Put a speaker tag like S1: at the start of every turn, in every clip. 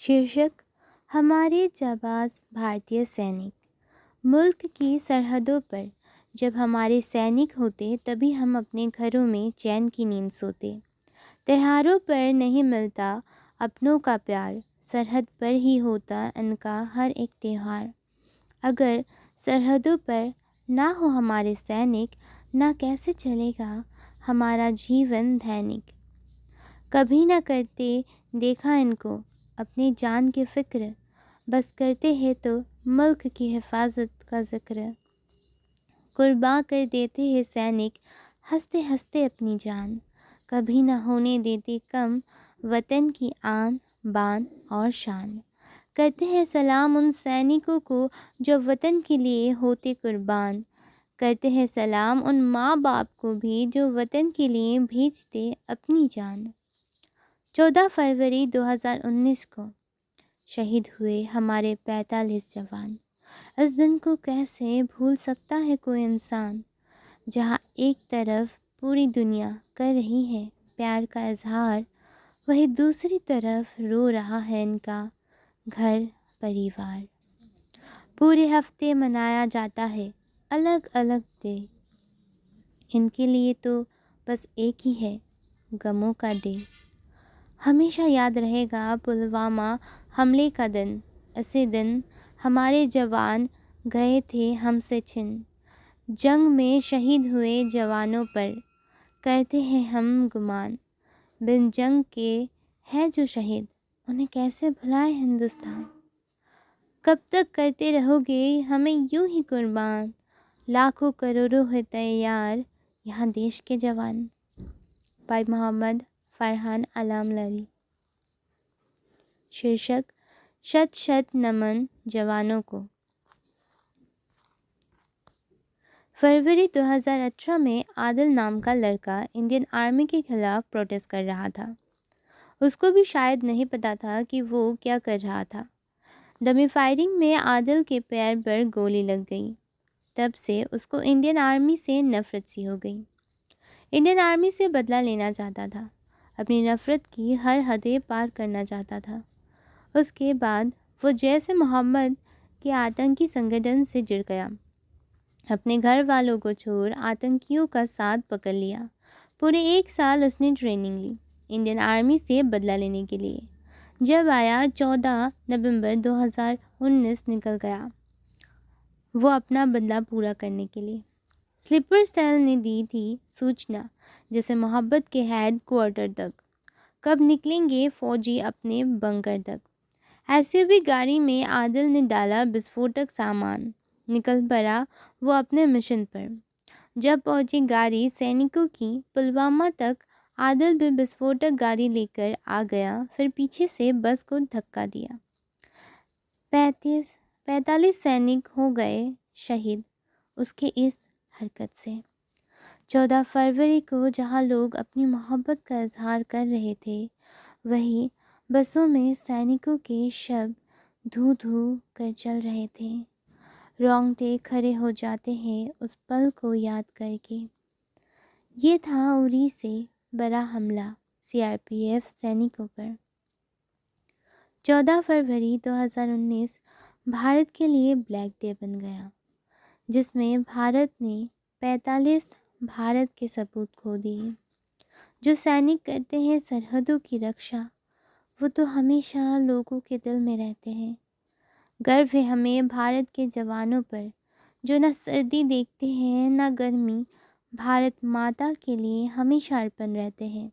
S1: शीर्षक हमारे जाबाज भारतीय सैनिक। मुल्क की सरहदों पर जब हमारे सैनिक होते तभी हम अपने घरों में चैन की नींद सोते। त्योहारों पर नहीं मिलता अपनों का प्यार, सरहद पर ही होता इनका हर एक त्योहार। अगर सरहदों पर ना हो हमारे सैनिक, ना कैसे चलेगा हमारा जीवन दैनिक। कभी ना करते देखा इनको अपनी जान की फ़िक्र, बस करते हैं तो मुल्क की हिफाजत का ज़िक्र। कुर्बान कर देते हैं सैनिक हंसते हंसते अपनी जान, कभी ना होने देते कम वतन की आन बान और शान। करते हैं सलाम उन सैनिकों को जो वतन के लिए होते कुर्बान। करते हैं सलाम उन माँ बाप को भी जो वतन के लिए भेजते अपनी जान। 14 फरवरी 2019 को शहीद हुए हमारे 45 जवान। इस दिन को कैसे भूल सकता है कोई इंसान, जहाँ एक तरफ पूरी दुनिया कर रही है प्यार का इजहार, वहीं दूसरी तरफ रो रहा है इनका घर परिवार। पूरे हफ्ते मनाया जाता है अलग अलग डे, इनके लिए तो बस एक ही है गमों का डे। हमेशा याद रहेगा पुलवामा हमले का दिन। इसी दिन हमारे जवान गए थे हमसे छिन। जंग में शहीद हुए जवानों पर करते हैं हम गुमान। बिन जंग के है जो शहीद, उन्हें कैसे भुलाए हिंदुस्तान। कब तक करते रहोगे हमें यूं ही कुर्बान, लाखों करोड़ों है तैयार यहाँ देश के जवान। भाई मोहम्मद फरहान अलामलरी। शीर्षक शत शत नमन जवानों को। फरवरी 2018 में आदिल नाम का लड़का इंडियन आर्मी के खिलाफ प्रोटेस्ट कर रहा था। उसको भी शायद नहीं पता था कि वो क्या कर रहा था। डमी फायरिंग में आदिल के पैर पर गोली लग गई। तब से उसको इंडियन आर्मी से नफरत सी हो गई। इंडियन आर्मी से बदला लेना चाहता था, अपनी नफरत की हर हदें पार करना चाहता था। उसके बाद वो जैसे मोहम्मद के आतंकी संगठन से जुड़ गया। अपने घर वालों को छोड़ आतंकियों का साथ पकड़ लिया। पूरे 1 साल उसने ट्रेनिंग ली इंडियन आर्मी से बदला लेने के लिए। जब आया 14 नवंबर 2019 निकल गया वो अपना बदला पूरा करने के लिए। स्लीपर सेल ने दी थी सूचना, जैसे मोहब्बत के हेड क्वार्टर तक। कब निकलेंगे फौजी अपने बंकर तक। एसयूवी गाड़ी में आदिल ने डाला विस्फोटक सामान, निकल पड़ा वो अपने मिशन पर। जब पहुंची गाड़ी सैनिकों की पुलवामा तक, आदिल भी विस्फोटक गाड़ी लेकर आ गया, फिर पीछे से बस को धक्का दिया। 45 सैनिक हो गए शहीद उसके इस हरकत से। 14 फरवरी को जहां लोग अपनी मोहब्बत का इजहार कर रहे थे, वहीं बसों में सैनिकों के शव धू धू कर चल रहे थे। रोंगटे खड़े हो जाते हैं उस पल को याद करके। ये था उरी से बड़ा हमला सीआरपीएफ सैनिकों पर। 14 फरवरी 2019 भारत के लिए ब्लैक डे बन गया, जिसमें भारत ने 45 भारत के सपूत खो दिए। जो सैनिक करते हैं सरहदों की रक्षा, वो तो हमेशा लोगों के दिल में रहते हैं। गर्व है हमें भारत के जवानों पर, जो न सर्दी देखते हैं न गर्मी, भारत माता के लिए हमेशा अर्पण रहते हैं।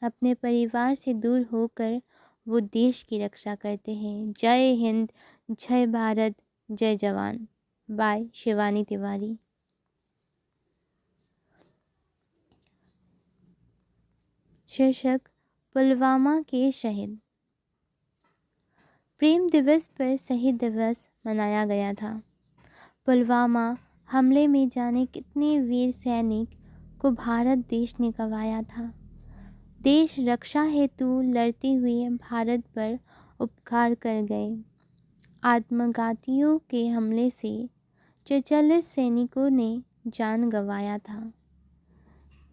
S1: अपने परिवार से दूर होकर वो देश की रक्षा करते हैं। जय हिंद, जय भारत, जय जवान। बाय शिवानी तिवारी। शीर्षक पुलवामा के शहीद। प्रेम दिवस पर शहीद दिवस मनाया गया था। पुलवामा हमले में जाने कितने वीर सैनिक को भारत देश ने गंवाया था। देश रक्षा हेतु लड़ते हुए भारत पर उपकार कर गए। आत्मघातियों के हमले से 44 सैनिकों ने जान गंवाया था।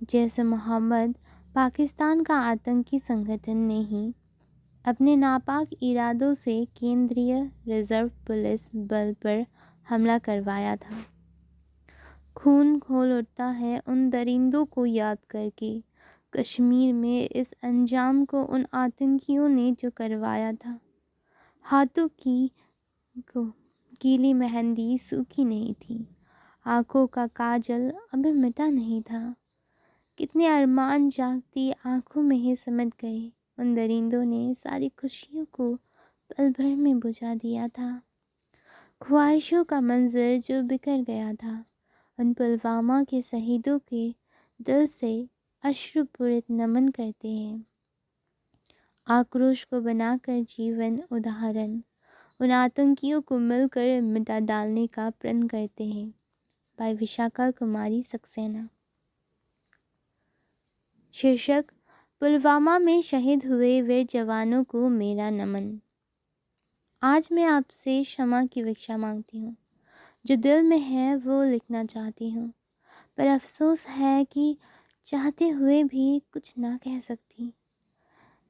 S1: जैसे मोहम्मद पाकिस्तान का आतंकी संगठन ने ही अपने नापाक इरादों से केंद्रीय रिजर्व पुलिस बल पर हमला करवाया था। खून खौल उठता है उन दरिंदों को याद करके, कश्मीर में इस अंजाम को उन आतंकियों ने जो करवाया था। हाथों की गीली मेहंदी सूखी नहीं थी, आंखों का काजल अभी मिटा नहीं था। कितने अरमान जागती आंखों में ही सिमट गए। उन दरिंदों ने सारी खुशियों को पल भर में बुझा दिया था। ख्वाहिशों का मंजर जो बिखर गया था। उन पुलवामा के शहीदों के दिल से अश्रुपूरित नमन करते हैं। आक्रोश को बनाकर जीवन उदाहरण उन आतंकियों को मिलकर मिटा डालने का प्रण करते हैं। बाय विशाखा कुमारी सक्सेना। शीर्षक: पुलवामा में शहीद हुए वीर जवानों को मेरा नमन। आज मैं आपसे क्षमा की भिक्षा मांगती हूँ। जो दिल में है वो लिखना चाहती हूँ, पर अफसोस है कि चाहते हुए भी कुछ ना कह सकती।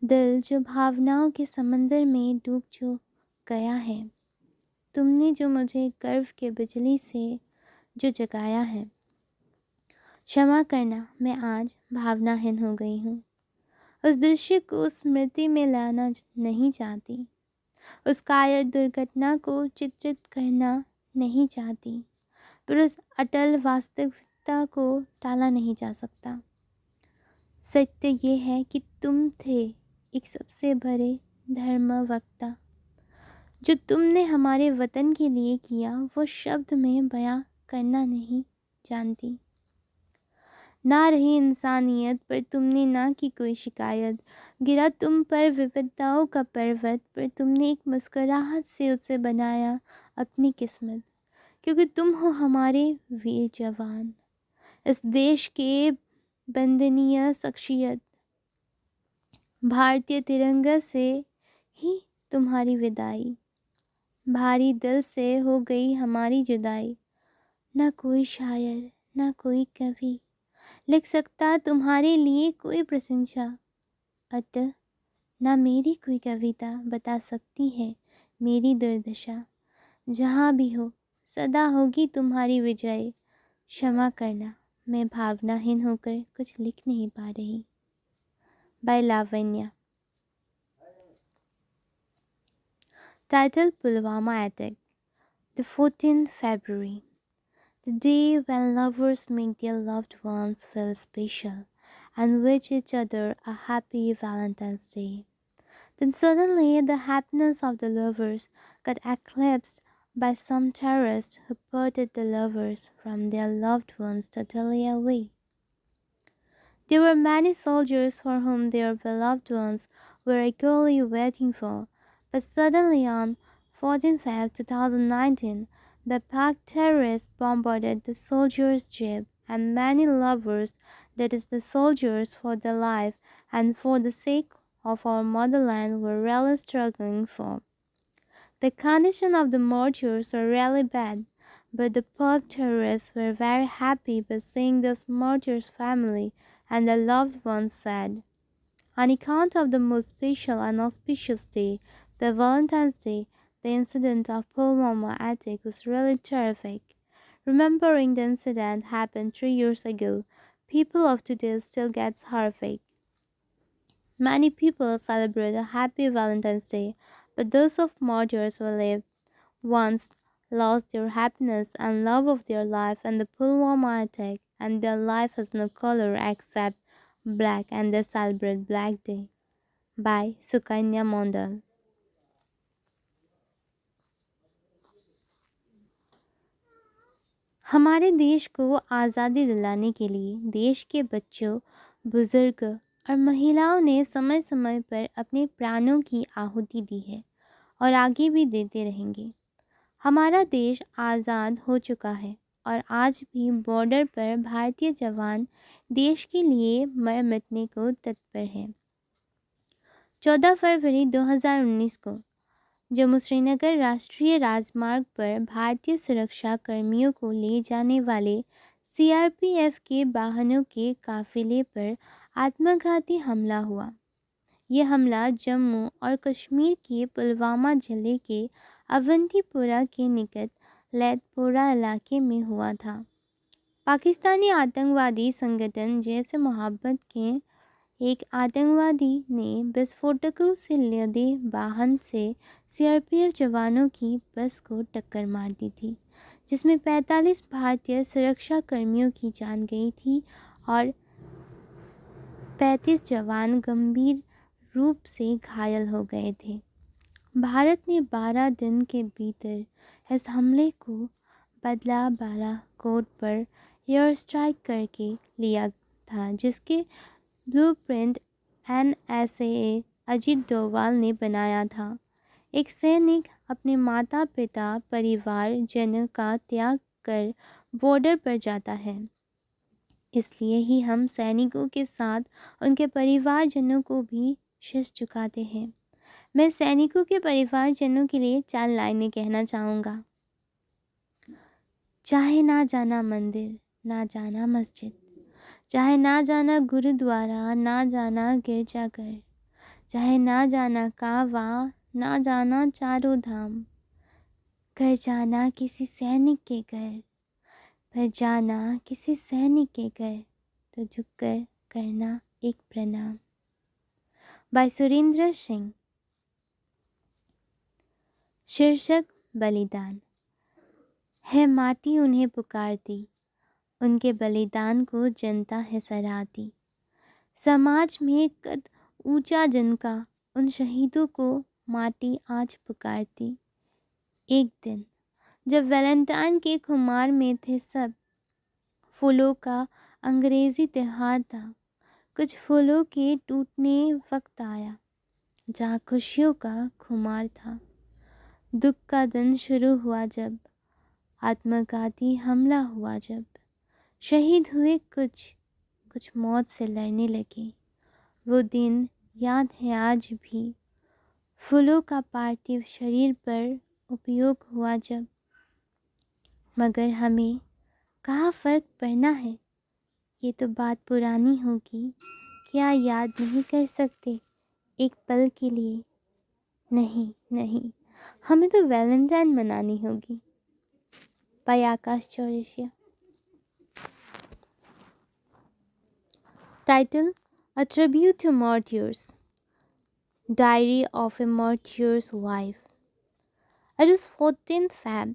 S1: दिल जो भावनाओं के समंदर में डूब जो गया है। तुमने जो मुझे गर्व के बिजली से जो जगाया है। क्षमा करना, मैं आज भावनाहीन हो गई हूँ। उस दृश्य को स्मृति में लाना नहीं चाहती। उस कायर दुर्घटना को चित्रित करना नहीं चाहती, पर उस अटल वास्तविकता को टाला नहीं जा सकता। सत्य ये है कि तुम थे एक सबसे बड़े धर्मवक्ता। जो तुमने हमारे वतन के लिए किया वो शब्द में बयां करना नहीं जानती। ना रही इंसानियत पर तुमने ना की कोई शिकायत। गिरा तुम पर विपदाओं का पर्वत, पर तुमने एक मुस्कुराहट से उसे बनाया अपनी किस्मत। क्योंकि तुम हो हमारे वीर जवान, इस देश के वंदनीय शख्सियत। भारतीय तिरंगा से ही तुम्हारी विदाई, भारी दिल से हो गई हमारी जुदाई। ना कोई शायर, ना कोई कवि लिख सकता तुम्हारे लिए कोई प्रशंसा। अतः ना मेरी कोई कविता बता सकती है मेरी दुर्दशा। जहाँ भी हो सदा होगी तुम्हारी विजय। क्षमा करना, मैं भावनाहीन होकर कुछ लिख नहीं पा रही। Bye Lavanya. Title: Pulwama attack. The 14th February, the day when lovers make their loved ones feel special and wish each other a happy Valentine's Day. Then suddenly the happiness of the lovers got eclipsed by some terrorist who parted the lovers from their loved ones totally away. There were many soldiers for whom their beloved ones were eagerly waiting for, but suddenly on 14 Feb 2019, the Pak terrorists bombarded the soldiers' jeep, and many lovers, that is the soldiers for their life and for the sake of our motherland, were really struggling for. The condition of the martyrs were really bad, but the Pak terrorists were very happy by seeing those martyrs' family and their loved ones sad. On account of the most special and auspicious day, the Valentine's Day, the incident of Pulwama attack was really terrific. Remembering the incident happened 3 years ago, people of today still get horrific. Many people celebrate a happy Valentine's Day, but those of martyrs who lived once lost their happiness and love of their life in the Pulwama attack, and their life has no color except black, and they celebrate Black Day. By Sukanya Mondal. हमारे देश को आज़ादी दिलाने के लिए देश के बच्चों, बुजुर्ग और महिलाओं ने समय समय पर अपने प्राणों की आहुति दी है और आगे भी देते रहेंगे। हमारा देश आज़ाद हो चुका है और आज भी बॉर्डर पर भारतीय जवान देश के लिए मर मिटने को तत्पर हैं। 14 फरवरी 2019 को जम्मू श्रीनगर राष्ट्रीय राजमार्ग पर भारतीय सुरक्षा कर्मियों को ले जाने वाले सीआरपीएफ के वाहनों के काफिले पर आत्मघाती हमला हुआ। ये हमला जम्मू और कश्मीर के पुलवामा जिले के अवंतीपुरा के निकट लैथपोरा इलाके में हुआ था। पाकिस्तानी आतंकवादी संगठन जैश ए मोहम्मद के एक आतंकवादी ने विस्फोटकों से लदे वाहन से सीआरपीएफ जवानों की बस को टक्कर मार दी थी, जिसमें 45 भारतीय सुरक्षा कर्मियों की जान गई थी और 35 जवान गंभीर रूप से घायल हो गए थे। भारत ने 12 दिन के भीतर इस हमले को बदला बालाकोट पर एयर स्ट्राइक करके लिया था, जिसके ब्लूप्रिंट एनएसए अजीत डोवाल ने बनाया था। एक सैनिक अपने माता पिता परिवार जन का त्याग कर बॉर्डर पर जाता है, इसलिए ही हम सैनिकों के साथ उनके परिवारजनों को भी शीश झुकाते हैं। मैं सैनिकों के परिवारजनों के लिए 4 लाइनें कहना चाहूँगा। चाहे ना जाना मंदिर, ना जाना मस्जिद, चाहे ना जाना गुरुद्वारा, ना जाना गिरजाघर, चाहे ना जाना कावा, ना जाना चारों धाम, घर जाना किसी सैनिक के घर, पर जाना किसी सैनिक के घर तो झुककर करना एक प्रणाम। बाय सुरेंद्र सिंह। शीर्षक बलिदान। है माटी उन्हें पुकारती, उनके बलिदान को जनता है सराहती। समाज में कद ऊंचा जिनका, उन शहीदों को माटी आज पुकारती। एक दिन जब वैलेंटाइन के खुमार में थे सब, फूलों का अंग्रेजी त्योहार था, कुछ फूलों के टूटने वक्त आया, जहाँ खुशियों का खुमार था। दुख का दिन शुरू हुआ जब, आत्मघाती हमला हुआ जब, शहीद हुए कुछ मौत से लड़ने लगे। वो दिन याद है आज भी, फूलों का पार्थिव शरीर पर उपयोग हुआ जब। मगर हमें कहाँ फर्क पड़ना है, ये तो बात पुरानी होगी। क्या याद नहीं कर सकते एक पल के लिए? नहीं नहीं, हमें तो वैलेंटाइन मनानी होगी। Bye Akash Chaurasia. Title: A Tribute to Martyrs. Diary of a Martyr's Wife. It was 14th Feb,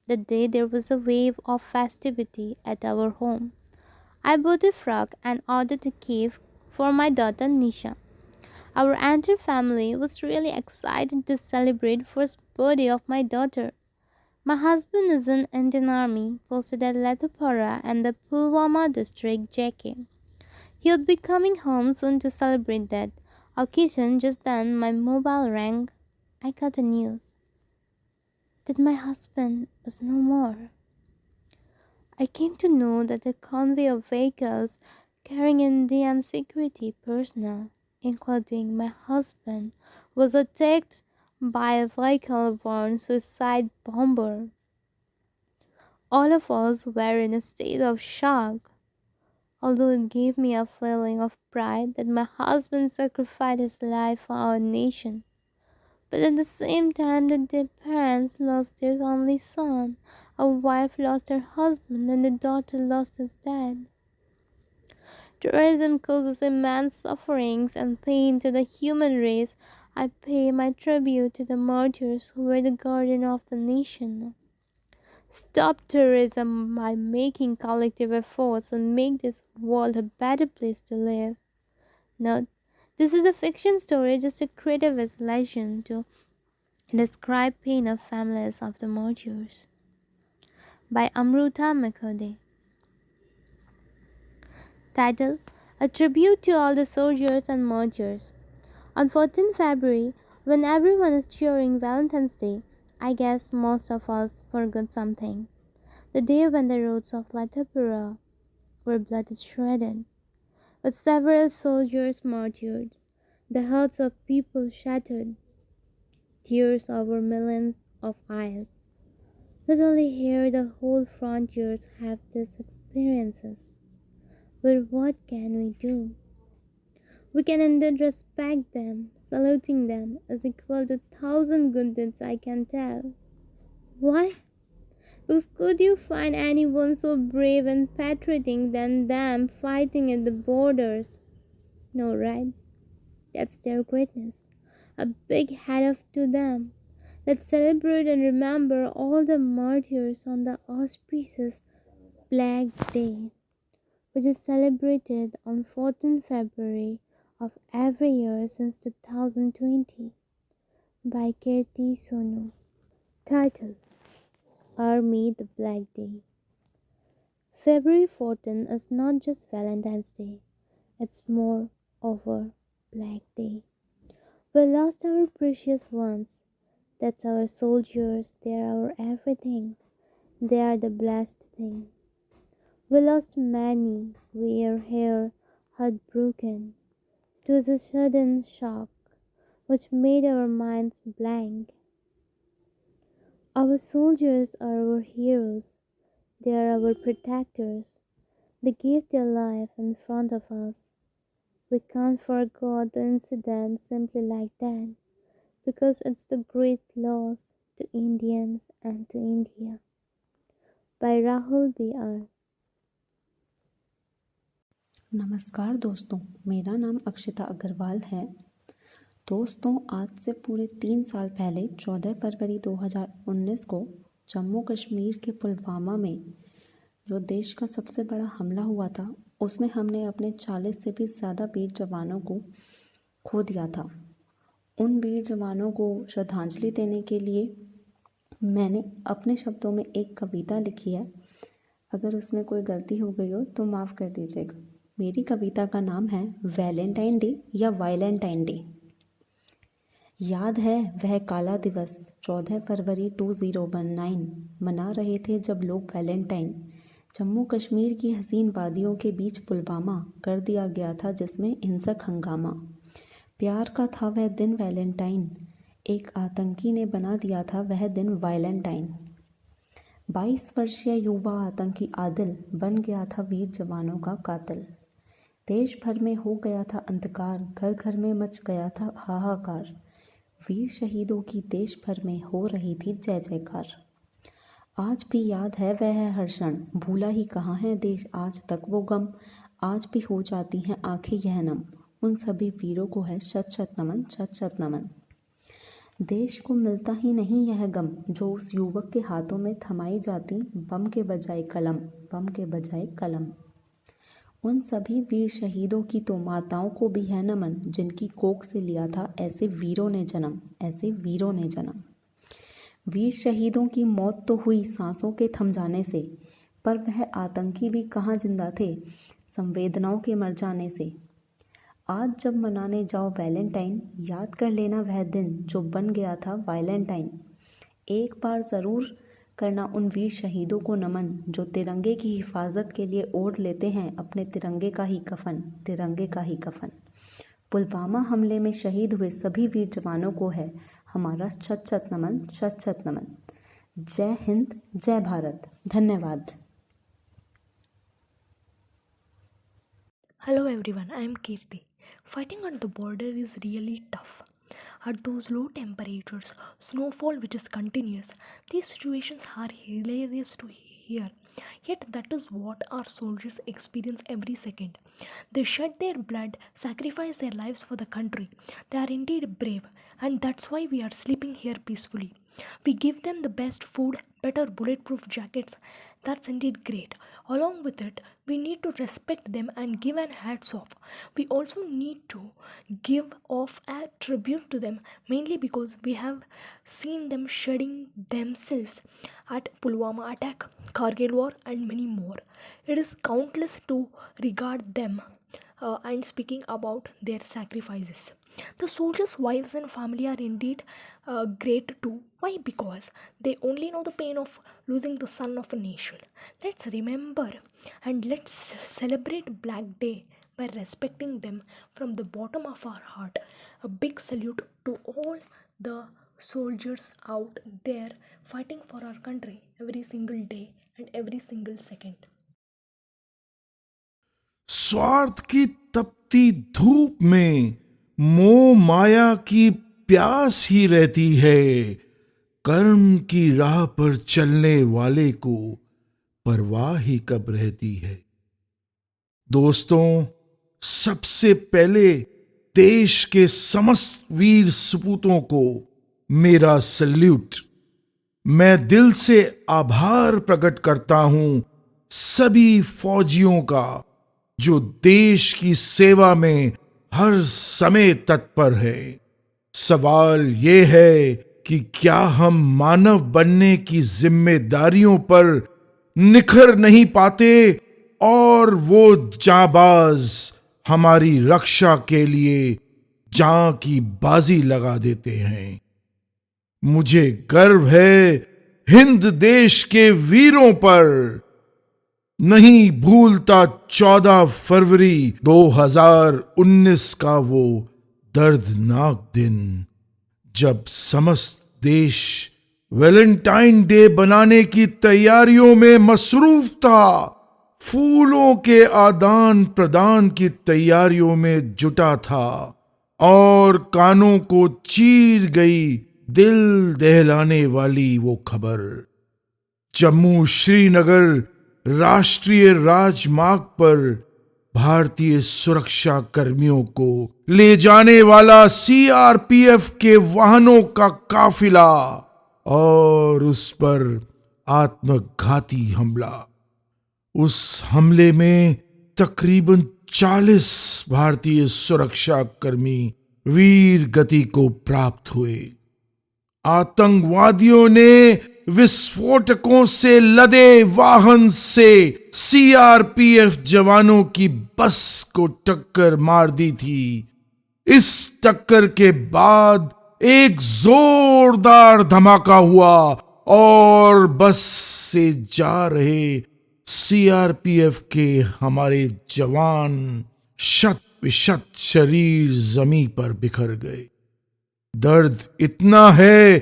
S1: the day there was a wave of festivity at our home. I bought a frock and ordered a cake for my daughter Nisha. Our entire family was really excited to celebrate first birthday of my daughter. My husband is in Indian Army, posted at Latapara and the Pulwama district, JK. He would be coming home soon to celebrate that occasion. Just then my mobile rang. I got the news that my husband is no more. I came to know that a convoy of vehicles carrying Indian security personnel, including my husband, was attacked by a vehicle-borne suicide bomber. All of us were in a state of shock, although it gave me a feeling of pride that my husband sacrificed his life for our nation. But at the same time that their parents lost their only son, a wife lost her husband, and a daughter lost his dad. Terrorism causes immense sufferings and pain to the human race. I pay my tribute to the martyrs who were the guardian of the nation. Stop terrorism by making collective efforts and make this world a better place to live. Note: this is a fiction story, just a creative legend to describe pain of families of the martyrs. By Amruta Makhode. Title: A Tribute to All the Soldiers and Martyrs. On 14 February, when everyone is cheering Valentine's Day, I guess most of us forgot something. The day when the roads of Latapura were blood shredded, with several soldiers martyred, the hearts of people shattered, tears over millions of eyes. Not only here, the whole frontiers have these experiences. But what can we do? We can indeed respect them, saluting them as equal to thousand good deeds, I can tell. Why? Because could you find anyone so brave and patriotic than them fighting at the borders? No, right? That's their greatness. A big hat off to them. Let's celebrate and remember all the martyrs on the auspicious Black Day, which is celebrated on 14th February of every year since 2020 by Kirti Sonu. Title: Army the Black Day. February 14 is not just Valentine's Day, it's more over Black Day. We lost our precious ones. That's our soldiers, they are our everything. They are the blessed thing. We lost many, we are here, heartbroken. It was a sudden shock which made our minds blank. Our soldiers are our heroes, they are our protectors. They gave their life in front of us. We can't forget the incident simply like that because it's the great loss to Indians and to India. By Rahul B.R.
S2: नमस्कार दोस्तों, मेरा नाम अक्षिता अग्रवाल है। दोस्तों, आज से पूरे 3 साल पहले 14 फरवरी 2019 को जम्मू कश्मीर के पुलवामा में जो देश का सबसे बड़ा हमला हुआ था, उसमें हमने अपने 40 से भी ज़्यादा वीर जवानों को खो दिया था। उन वीर जवानों को श्रद्धांजलि देने के लिए मैंने अपने शब्दों में एक कविता लिखी है। अगर उसमें कोई गलती हो गई हो तो माफ़ कर दीजिएगा। मेरी कविता का नाम है वैलेंटाइन डे या वायलेंटाइन डे। याद है वह काला दिवस 14 फरवरी 2019 मना रहे थे जब लोग वैलेंटाइन। जम्मू कश्मीर की हसीन वादियों के बीच पुलवामा कर दिया गया था जिसमें हिंसक हंगामा। प्यार का था वह दिन वैलेंटाइन, एक आतंकी ने बना दिया था वह दिन वायलेंटाइन। 22 वर्षीय युवा आतंकी आदिल बन गया था वीर जवानों का कातिल। देश भर में हो गया था अंधकार, घर घर में मच गया था हाहाकार। वीर शहीदों की देश भर में हो रही थी जय जयकार। आज भी याद है वह हर क्षण, भूला ही कहाँ है देश आज तक वो गम। आज भी हो जाती हैं आंखें यह नम, उन सभी वीरों को है शत शत नमन, शत शत नमन। देश को मिलता ही नहीं यह गम जो उस युवक के हाथों में थमाई जाती बम के बजाय कलम, बम के बजाय कलम। उन सभी वीर शहीदों की तो माताओं को भी है नमन जिनकी कोख से लिया था ऐसे वीरों ने जन्म, ऐसे वीरों ने जन्म। वीर शहीदों की मौत तो हुई सांसों के थम जाने से, पर वह आतंकी भी कहाँ जिंदा थे संवेदनाओं के मर जाने से। आज जब मनाने जाओ वैलेंटाइन, याद कर लेना वह दिन जो बन गया था वायलेंटाइन। एक बार ज़रूर करना उन वीर शहीदों को नमन जो तिरंगे की हिफाजत के लिए ओढ़ लेते हैं अपने तिरंगे का ही कफन, तिरंगे का ही कफन। पुलवामा हमले में शहीद हुए सभी वीर जवानों को है हमारा शत शत नमन, शत शत नमन। जय हिंद, जय भारत। धन्यवाद।
S3: Hello everyone, I am Kirti. Fighting at the border is really tough. At those low temperatures, snowfall which is continuous, these situations are hilarious to hear. Yet that is what our soldiers experience every second. They shed their blood, sacrifice their lives for the country. They are indeed brave, and that's why we are sleeping here peacefully. We give them the best food, better bulletproof jackets. That's indeed great. Along with it, we need to respect them and give an hats off. We also need to give off a tribute to them, mainly because we have seen them shedding themselves at Pulwama attack, Kargil war, and many more. It is countless to regard them and speaking about their sacrifices. The soldiers' wives and family are indeed great too. Why? Because they only know the pain of losing the son of a nation. Let's remember and let's celebrate Black Day by respecting them from the bottom of our heart. A big salute to all the soldiers out there fighting for our country every single day and every single second.
S4: स्वार्थ की तपती धूप में मोह माया की प्यास ही रहती है। कर्म की राह पर चलने वाले को परवाह ही कब रहती है। दोस्तों, सबसे पहले देश के समस्त वीर सपूतों को मेरा सल्यूट। मैं दिल से आभार प्रकट करता हूं सभी फौजियों का जो देश की सेवा में हर समय तत्पर है। सवाल ये है कि क्या हम मानव बनने की जिम्मेदारियों पर निखर नहीं पाते और वो जाबाज हमारी रक्षा के लिए जान की बाजी लगा देते हैं। मुझे गर्व है हिंद देश के वीरों पर। नहीं भूलता 14 फरवरी 2019 का वो दर्दनाक दिन जब समस्त देश वैलेंटाइन डे बनाने की तैयारियों में मसरूफ था, फूलों के आदान प्रदान की तैयारियों में जुटा था और कानों को चीर गई दिल दहलाने वाली वो खबर। जम्मू श्रीनगर राष्ट्रीय राजमार्ग पर भारतीय सुरक्षा कर्मियों को ले जाने वाला सीआरपीएफ के वाहनों का काफिला और उस पर आत्मघाती हमला। उस हमले में तकरीबन 40 भारतीय सुरक्षा कर्मी वीर गति को प्राप्त हुए। आतंकवादियों ने विस्फोटकों से लदे वाहन से सीआरपीएफ जवानों की बस को टक्कर मार दी थी। इस टक्कर के बाद एक जोरदार धमाका हुआ और बस से जा रहे सीआरपीएफ के हमारे जवान शत विशत शरीर जमीन पर बिखर गए। दर्द इतना है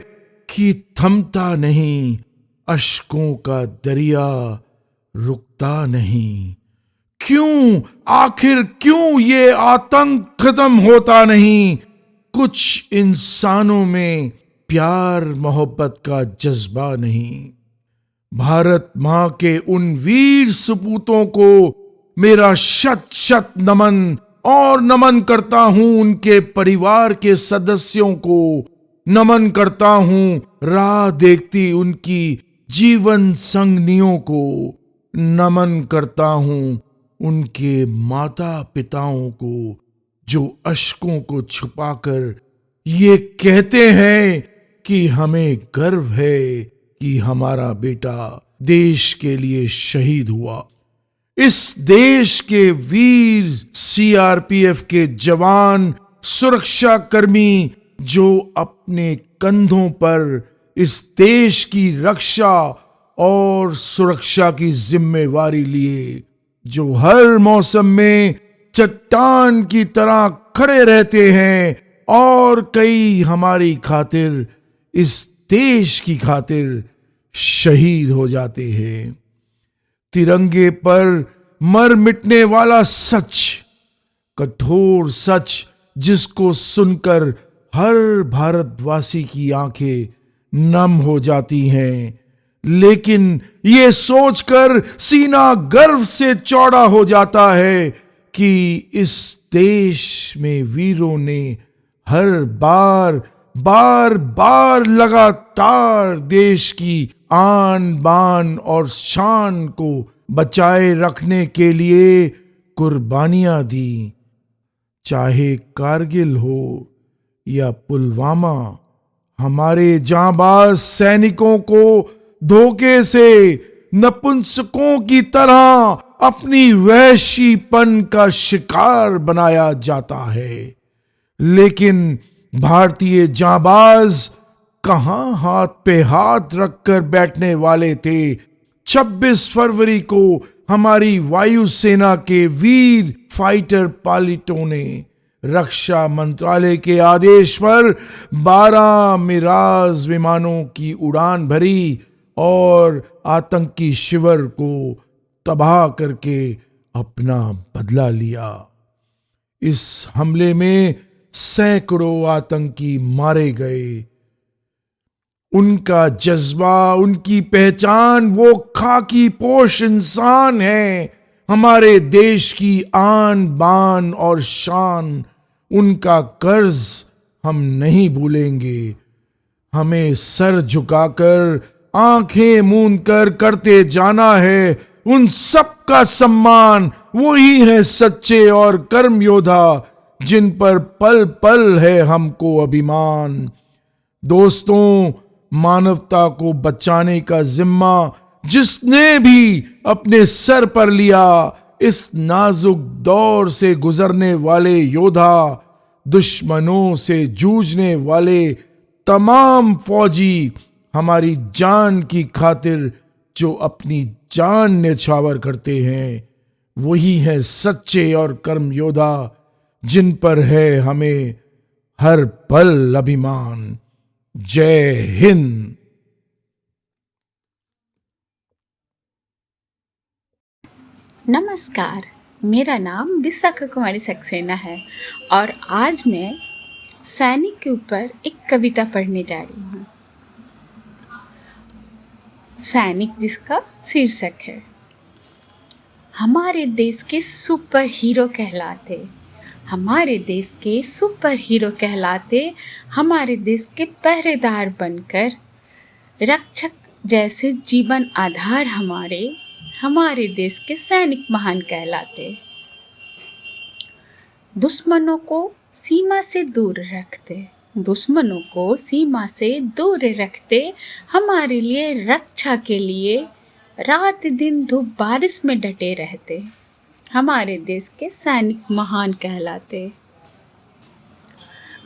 S4: कि थमता नहीं, अश्कों का दरिया रुकता नहीं। क्यों, आखिर क्यों ये आतंक खत्म होता नहीं? कुछ इंसानों में प्यार मोहब्बत का जज्बा नहीं। भारत मां के उन वीर सपूतों को मेरा शत शत नमन और नमन करता हूं उनके परिवार के सदस्यों को, नमन करता हूं राह देखती उनकी जीवन संगनियों को, नमन करता हूं उनके माता पिताओं को जो अश्कों को छुपाकर ये कहते हैं कि हमें गर्व है कि हमारा बेटा देश के लिए शहीद हुआ। इस देश के वीर सीआरपीएफ के जवान सुरक्षा कर्मी जो अपने कंधों पर इस देश की रक्षा और सुरक्षा की जिम्मेवारी लिए, जो हर मौसम में चट्टान की तरह खड़े रहते हैं और कई हमारी खातिर, इस देश की खातिर शहीद हो जाते हैं। तिरंगे पर मर मिटने वाला सच, कठोर सच जिसको सुनकर हर भारतवासी की आंखें नम हो जाती हैं, लेकिन ये सोचकर सीना गर्व से चौड़ा हो जाता है कि इस देश में वीरों ने हर बार बार लगातार देश की आन बान और शान को बचाए रखने के लिए कुर्बानियां दी। चाहे कारगिल हो या पुलवामा, हमारे जांबाज सैनिकों को धोखे से नपुंसकों की तरह अपनी वहशीपन का शिकार बनाया जाता है। लेकिन भारतीय जांबाज कहां हाथ पे हाथ रखकर बैठने वाले थे 26 फरवरी को हमारी वायुसेना के वीर फाइटर पायलटों ने रक्षा मंत्रालय के आदेश पर 12 मिराज विमानों की उड़ान भरी और आतंकी शिविर को तबाह करके अपना बदला लिया। इस हमले में सैकड़ों आतंकी मारे गए। उनका जज्बा, उनकी पहचान, वो खाकी पोश इंसान है, हमारे देश की आन बान और शान। उनका कर्ज हम नहीं भूलेंगे। हमें सर झुकाकर, आंखें मूंद कर करते जाना है उन सब का सम्मान। वही है सच्चे और कर्म योद्धा, जिन पर पल पल है हमको अभिमान। दोस्तों, मानवता को बचाने का जिम्मा जिसने भी अपने सर पर लिया, इस नाजुक दौर से गुजरने वाले योद्धा, दुश्मनों से जूझने वाले तमाम फौजी, हमारी जान की खातिर जो अपनी जान न्यौछावर करते हैं, वही है सच्चे और कर्म योद्धा, जिन पर है हमें हर पल अभिमान। जय हिंद।
S5: नमस्कार, मेरा नाम विशाखा कुमारी सक्सेना है और आज मैं सैनिक के ऊपर एक कविता पढ़ने जा रही हूँ। सैनिक, जिसका शीर्षक है, हमारे देश के सुपर हीरो कहलाते, हमारे देश के सुपर हीरो कहलाते, हमारे देश के पहरेदार बनकर, रक्षक जैसे जीवन आधार हमारे देश के सैनिक महान कहलाते। दुश्मनों को सीमा से दूर रखते, दुश्मनों को सीमा से दूर रखते, हमारे लिए रक्षा के लिए रात दिन धूप बारिश में डटे रहते, हमारे देश के सैनिक महान कहलाते।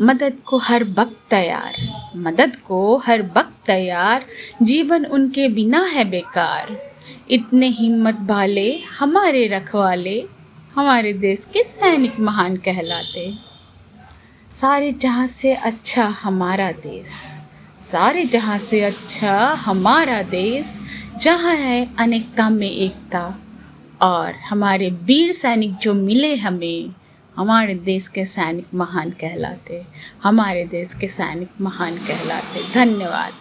S5: मदद को हर वक्त तैयार, मदद को हर वक्त तैयार, जीवन उनके बिना है बेकार। इतने हिम्मत वाले हमारे रखवाले, हमारे देश के सैनिक महान कहलाते। सारे जहां से अच्छा हमारा देश, सारे जहां से अच्छा हमारा देश, जहां है अनेकता में एकता, और हमारे वीर सैनिक जो मिले हमें, हमारे देश के सैनिक महान कहलाते, हमारे देश के सैनिक महान कहलाते। धन्यवाद।